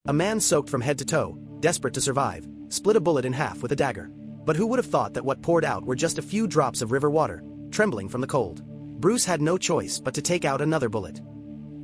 A man soaked from head to toe, desperate to survive, split a bullet in half with a dagger. But who would have thought that what poured out were just a few drops of river water, trembling from the cold? Bruce had no choice but to take out another bullet.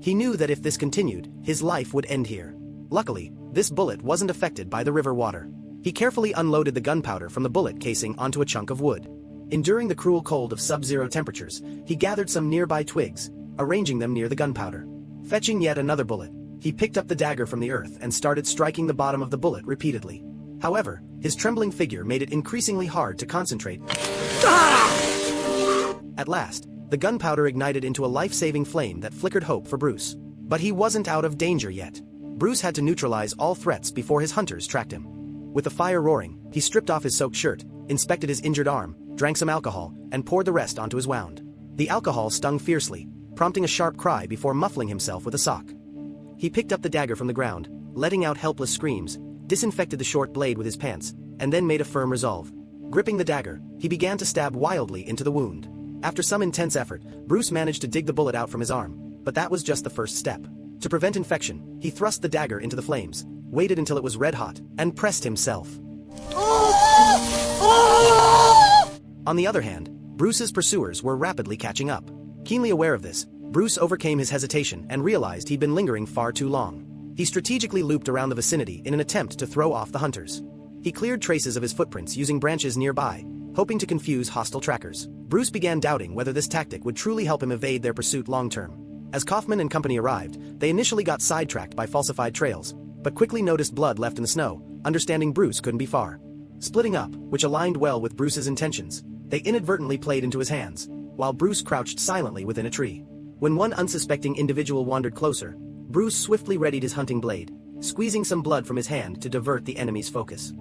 He knew that if this continued, his life would end here. Luckily, this bullet wasn't affected by the river water. He carefully unloaded the gunpowder from the bullet casing onto a chunk of wood. Enduring the cruel cold of sub-zero temperatures, he gathered some nearby twigs, arranging them near the gunpowder. Fetching yet another bullet, he picked up the dagger from the earth and started striking the bottom of the bullet repeatedly. However, his trembling figure made it increasingly hard to concentrate. At last, the gunpowder ignited into a life-saving flame that flickered hope for Bruce. But he wasn't out of danger yet. Bruce had to neutralize all threats before his hunters tracked him. With the fire roaring, he stripped off his soaked shirt, inspected his injured arm, drank some alcohol, and poured the rest onto his wound. The alcohol stung fiercely, prompting a sharp cry before muffling himself with a sock. He picked up the dagger from the ground, letting out helpless screams, disinfected the short blade with his pants, and then made a firm resolve. Gripping the dagger, he began to stab wildly into the wound. After some intense effort, Bruce managed to dig the bullet out from his arm, but that was just the first step. To prevent infection, he thrust the dagger into the flames, waited until it was red-hot, and pressed himself. On the other hand, Bruce's pursuers were rapidly catching up. Keenly aware of this, Bruce overcame his hesitation and realized he'd been lingering far too long. He strategically looped around the vicinity in an attempt to throw off the hunters. He cleared traces of his footprints using branches nearby, hoping to confuse hostile trackers. Bruce began doubting whether this tactic would truly help him evade their pursuit long-term. As Kaufman and company arrived, they initially got sidetracked by falsified trails, but quickly noticed blood left in the snow, understanding Bruce couldn't be far. Splitting up, which aligned well with Bruce's intentions, they inadvertently played into his hands, while Bruce crouched silently within a tree. When one unsuspecting individual wandered closer, Bruce swiftly readied his hunting blade, squeezing some blood from his hand to divert the enemy's focus.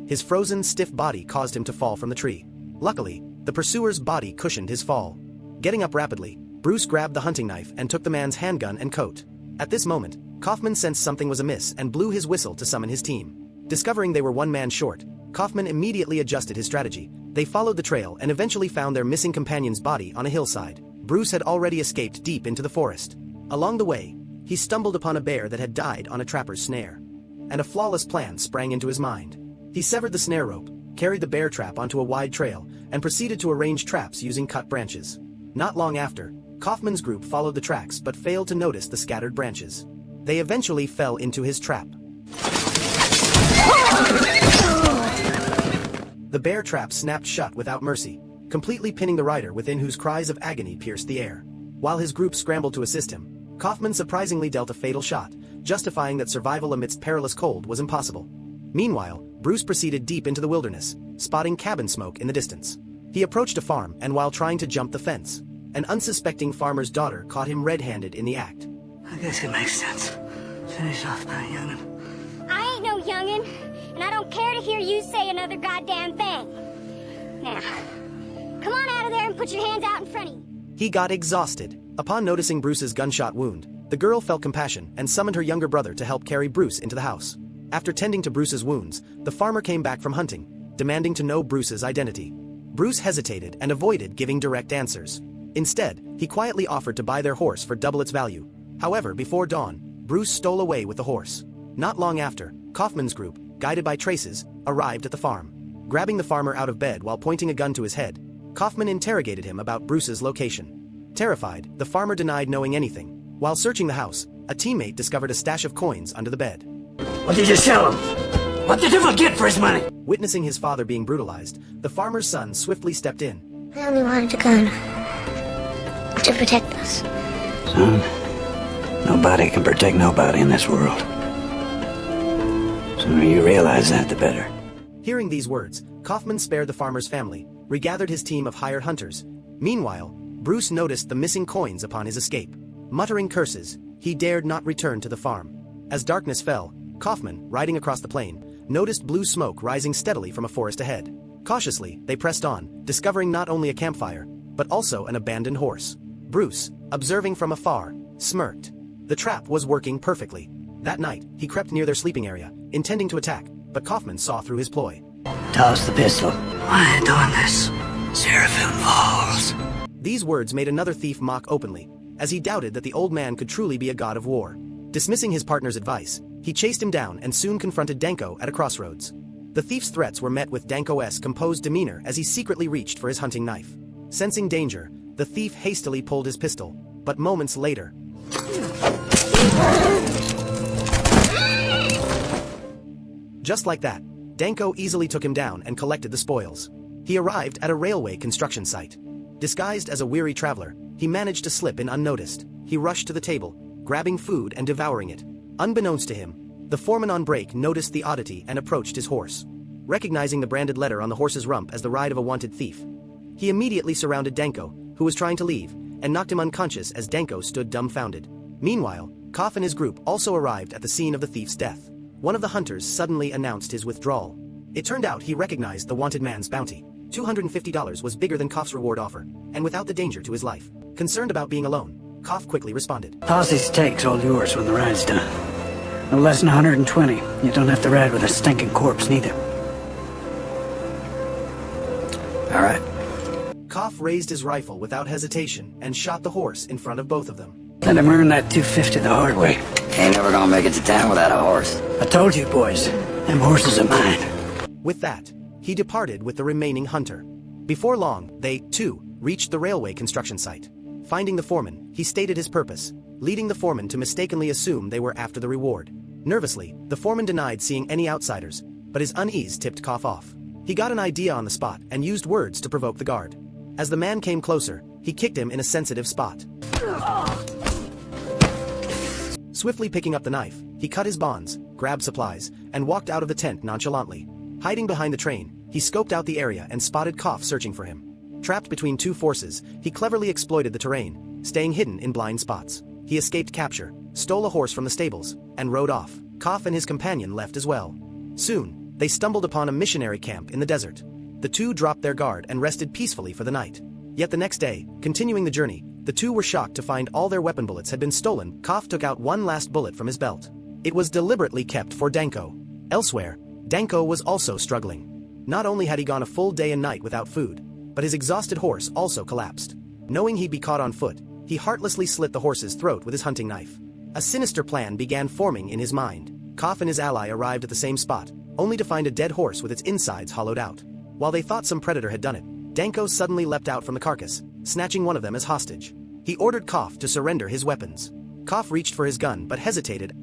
His frozen, stiff body caused him to fall from the tree. Luckily, the pursuer's body cushioned his fall. Getting up rapidly, Bruce grabbed the hunting knife and took the man's handgun and coat. At this moment, Kaufman sensed something was amiss and blew his whistle to summon his team. Discovering they were one man short, Kaufman immediately adjusted his strategy. They followed the trail and eventually found their missing companion's body on a hillside. Bruce had already escaped deep into the forest. Along the way, he stumbled upon a bear that had died on a trapper's snare. And a flawless plan sprang into his mind. He severed the snare rope, carried the bear trap onto a wide trail, and proceeded to arrange traps using cut branches. Not long after, Kaufman's group followed the tracks but failed to notice the scattered branches. They eventually fell into his trap. The bear trap snapped shut without mercy, completely pinning the rider within, whose cries of agony pierced the air. While his group scrambled to assist him, Kaufman surprisingly dealt a fatal shot, justifying that survival amidst perilous cold was impossible. Meanwhile, Bruce proceeded deep into the wilderness, spotting cabin smoke in the distance. He approached a farm, and while trying to jump the fence, an unsuspecting farmer's daughter caught him red-handed in the act. I guess it makes sense. Finish off that youngin'. I ain't no youngin', and I don't care to hear you say another goddamn thing. Now, come on out of there and put your hands out in front of you. He got exhausted. Upon noticing Bruce's gunshot wound, the girl felt compassion and summoned her younger brother to help carry Bruce into the house. After tending to Bruce's wounds, the farmer came back from hunting, demanding to know Bruce's identity. Bruce hesitated and avoided giving direct answers. Instead, he quietly offered to buy their horse for double its value. However, before dawn, Bruce stole away with the horse. Not long after, Kaufman's group, guided by traces, arrived at the farm. Grabbing the farmer out of bed while pointing a gun to his head, Kaufman interrogated him about Bruce's location. Terrified, the farmer denied knowing anything. While searching the house, a teammate discovered a stash of coins under the bed. What did you sell him? What did you get for his money? Witnessing his father being brutalized, the farmer's son swiftly stepped in. I only wanted a gun. To protect us. Son, nobody can protect nobody in this world. The sooner you realize that, the better. Hearing these words, Kaufman spared the farmer's family, regathered his team of hired hunters. Meanwhile, Bruce noticed the missing coins upon his escape. Muttering curses, he dared not return to the farm. As darkness fell, Kaufman, riding across the plain, noticed blue smoke rising steadily from a forest ahead. Cautiously, they pressed on, discovering not only a campfire, but also an abandoned horse. Bruce, observing from afar, smirked. The trap was working perfectly. That night, he crept near their sleeping area, intending to attack, but Kaufman saw through his ploy. Toss the pistol. Why are you doing this? Seraphim falls. These words made another thief mock openly, as he doubted that the old man could truly be a god of war. Dismissing his partner's advice, he chased him down and soon confronted Danko at a crossroads. The thief's threats were met with Danko's composed demeanor as he secretly reached for his hunting knife. Sensing danger, the thief hastily pulled his pistol, but moments later, just like that, Danko easily took him down and collected the spoils. He arrived at a railway construction site. Disguised as a weary traveler, he managed to slip in unnoticed. He rushed to the table, grabbing food and devouring it. Unbeknownst to him, the foreman on break noticed the oddity and approached his horse. Recognizing the branded letter on the horse's rump as the ride of a wanted thief, he immediately surrounded Danko, who was trying to leave, and knocked him unconscious as Danko stood dumbfounded. Meanwhile, Koff and his group also arrived at the scene of the thief's death. One of the hunters suddenly announced his withdrawal. It turned out he recognized the wanted man's bounty. $250 was bigger than Koff's reward offer, and without the danger to his life. Concerned about being alone, Koff quickly responded. Posse's take's all yours when the ride's done. No less than 120. You don't have to ride with a stinking corpse, neither. All right. Koff raised his rifle without hesitation and shot the horse in front of both of them. Let him earn that $250 the hard way. Ain't never gonna make it to town without a horse. I told you, boys. Them horses are mine. With that, he departed with the remaining hunter. Before long, they, too, reached the railway construction site. Finding the foreman, he stated his purpose, leading the foreman to mistakenly assume they were after the reward. Nervously, the foreman denied seeing any outsiders, but his unease tipped Koff off. He got an idea on the spot and used words to provoke the guard. As the man came closer, he kicked him in a sensitive spot. Swiftly picking up the knife, he cut his bonds, grabbed supplies, and walked out of the tent nonchalantly. Hiding behind the train, he scoped out the area and spotted Koff searching for him. Trapped between two forces, he cleverly exploited the terrain, staying hidden in blind spots. He escaped capture, stole a horse from the stables, and rode off. Koff and his companion left as well. Soon, they stumbled upon a missionary camp in the desert. The two dropped their guard and rested peacefully for the night. Yet the next day, continuing the journey, the two were shocked to find all their weapon bullets had been stolen. Koff took out one last bullet from his belt. It was deliberately kept for Danko. Elsewhere, Danko was also struggling. Not only had he gone a full day and night without food, but his exhausted horse also collapsed. Knowing he'd be caught on foot, he heartlessly slit the horse's throat with his hunting knife. A sinister plan began forming in his mind. Koff and his ally arrived at the same spot, only to find a dead horse with its insides hollowed out. While they thought some predator had done it, Danko suddenly leapt out from the carcass, snatching one of them as hostage. He ordered Koff to surrender his weapons. Koff reached for his gun but hesitated.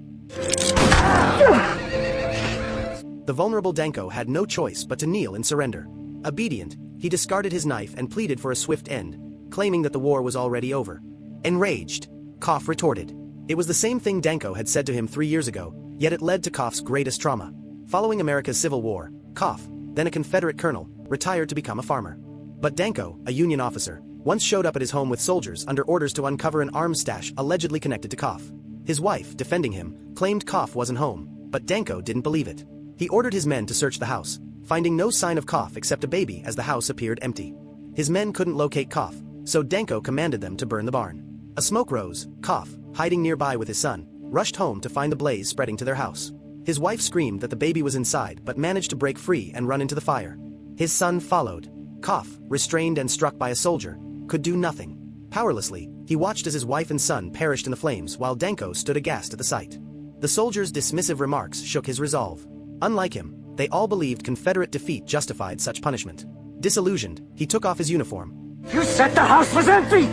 The vulnerable Danko had no choice but to kneel in surrender. Obedient, he discarded his knife and pleaded for a swift end, claiming that the war was already over. Enraged, Koff retorted. It was the same thing Danko had said to him 3 years ago, yet it led to Koff's greatest trauma. Following America's Civil War, Koff, then a Confederate colonel, retired to become a farmer. But Danko, a Union officer, once showed up at his home with soldiers under orders to uncover an arms stash allegedly connected to Koff. His wife, defending him, claimed Koff wasn't home, but Danko didn't believe it. He ordered his men to search the house, finding no sign of Koff except a baby as the house appeared empty. His men couldn't locate Koff, so Danko commanded them to burn the barn. A smoke rose. Koff, hiding nearby with his son, rushed home to find the blaze spreading to their house. His wife screamed that the baby was inside but managed to break free and run into the fire. His son followed. Koff, restrained and struck by a soldier, could do nothing. Powerlessly, he watched as his wife and son perished in the flames while Danko stood aghast at the sight. The soldier's dismissive remarks shook his resolve. Unlike him, they all believed Confederate defeat justified such punishment. Disillusioned, he took off his uniform. You said the house was empty!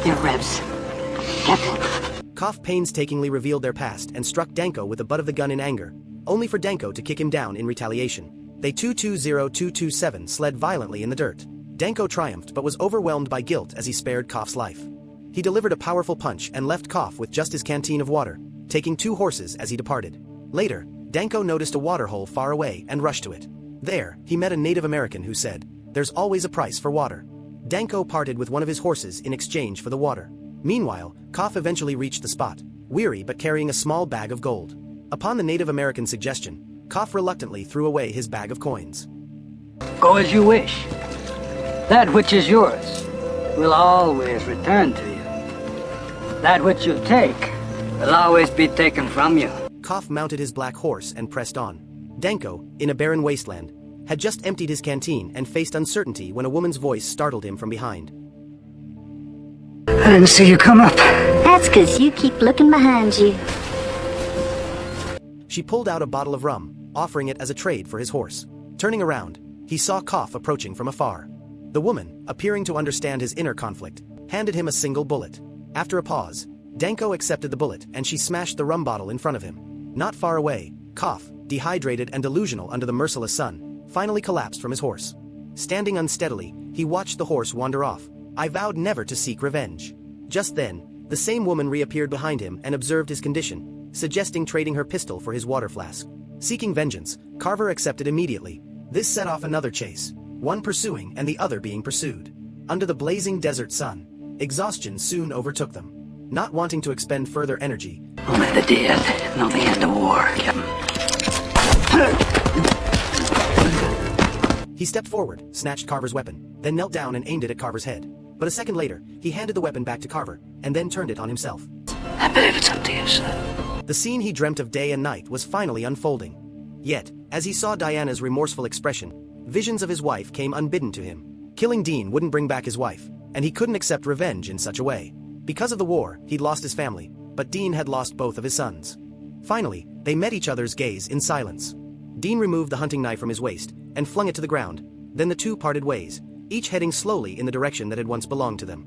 Your ribs. Get them. Koff painstakingly revealed their past and struck Danko with the butt of the gun in anger, only for Danko to kick him down in retaliation. They 220-227 sled violently in the dirt. Danko triumphed but was overwhelmed by guilt as he spared Koff's life. He delivered a powerful punch and left Koff with just his canteen of water, taking 2 horses as he departed. Later, Danko noticed a waterhole far away and rushed to it. There, he met a Native American who said, "There's always a price for water." Danko parted with one of his horses in exchange for the water. Meanwhile, Koff eventually reached the spot, weary but carrying a small bag of gold. Upon the Native American's suggestion, Koff reluctantly threw away his bag of coins. Go as you wish. That which is yours will always return to you. That which you take will always be taken from you. Koff mounted his black horse and pressed on. Danko, in a barren wasteland, had just emptied his canteen and faced uncertainty when a woman's voice startled him from behind. didn't see you come up. That's 'cause you keep looking behind you. She pulled out a bottle of rum, offering it as a trade for his horse. Turning around, he saw Koff approaching from afar. The woman, appearing to understand his inner conflict, handed him a single bullet. After a pause, Danko accepted the bullet and she smashed the rum bottle in front of him. Not far away, Koff, dehydrated and delusional under the merciless sun, finally collapsed from his horse. Standing unsteadily, he watched the horse wander off. I vowed never to seek revenge. Just then, the same woman reappeared behind him and observed his condition, suggesting trading her pistol for his water flask. Seeking vengeance, Carver accepted immediately. This set off another chase, one pursuing and the other being pursued. Under the blazing desert sun, exhaustion soon overtook them. Not wanting to expend further energy, Only the dead know the end of war, Captain. he stepped forward, snatched Carver's weapon, then knelt down and aimed it at Carver's head. But a second later, he handed the weapon back to Carver, and then turned it on himself. I believe it's up to you, sir. The scene he dreamt of day and night was finally unfolding. Yet, as he saw Diana's remorseful expression, visions of his wife came unbidden to him. Killing Dean wouldn't bring back his wife, and he couldn't accept revenge in such a way. Because of the war, he'd lost his family, but Dean had lost both of his sons. Finally, they met each other's gaze in silence. Dean removed the hunting knife from his waist and flung it to the ground. Then the two parted ways, each heading slowly in the direction that had once belonged to them.